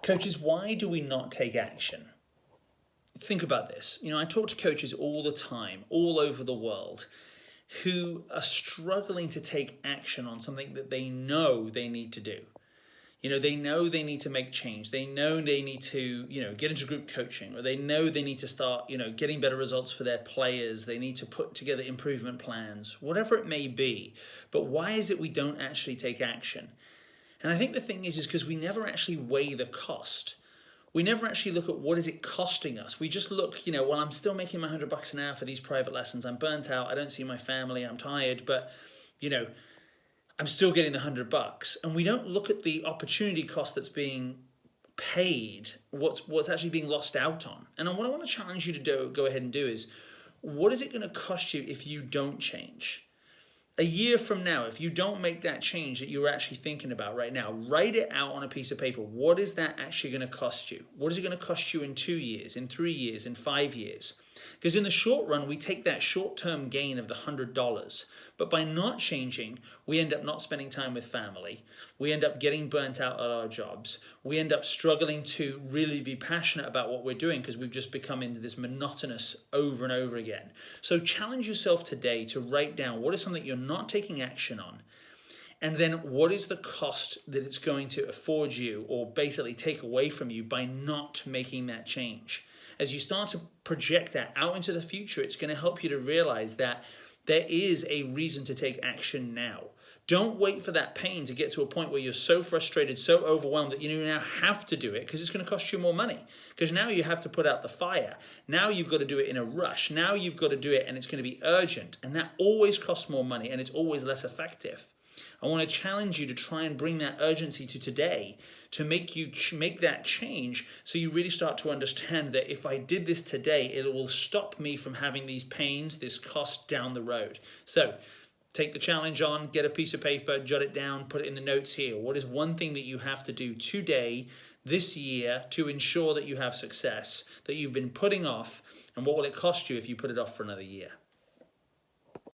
Coaches, why do we not take action? Think about this. I talk to coaches all the time, all over the world, who are struggling to take action on something that they know they need to do. They know they need to make change. They know they need to, get into group coaching, or they know they need to start, getting better results for their players. They need to put together improvement plans, whatever it may be. But why is it we don't actually take action? And I think the thing is because we never actually weigh the cost. We never actually look at what is it costing us. We just look, well, I'm still making my $100 an hour for these private lessons. I'm burnt out. I don't see my family. I'm tired, but I'm still getting the $100. And we don't look at the opportunity cost that's being paid, what's actually being lost out on. And what I want to challenge you to go ahead and do is, what is it going to cost you if you don't change? A year from now, if you don't make that change that you're actually thinking about right now, write it out on a piece of paper. What is that actually going to cost you? What is it going to cost you in 2 years, in 3 years, in 5 years? Because in the short run, we take that short-term gain of the $100, but by not changing, we end up not spending time with family. We end up getting burnt out at our jobs. We end up struggling to really be passionate about what we're doing because we've just become into this monotonous over and over again. So challenge yourself today to write down what is something you're not taking action on, and then what is the cost that it's going to afford you or basically take away from you by not making that change. As you start to project that out into the future, it's going to help you to realize that there is a reason to take action now. Don't wait for that pain to get to a point where you're so frustrated, so overwhelmed that you now have to do it because it's going to cost you more money. Because now you have to put out the fire. Now you've got to do it in a rush. Now you've got to do it and it's going to be urgent. And that always costs more money and it's always less effective. I want to challenge you to try and bring that urgency to today to make you make that change so you really start to understand that if I did this today, it will stop me from having these pains, this cost down the road. So take the challenge on, get a piece of paper, jot it down, put it in the notes here. What is one thing that you have to do today, this year, to ensure that you have success, that you've been putting off, and what will it cost you if you put it off for another year?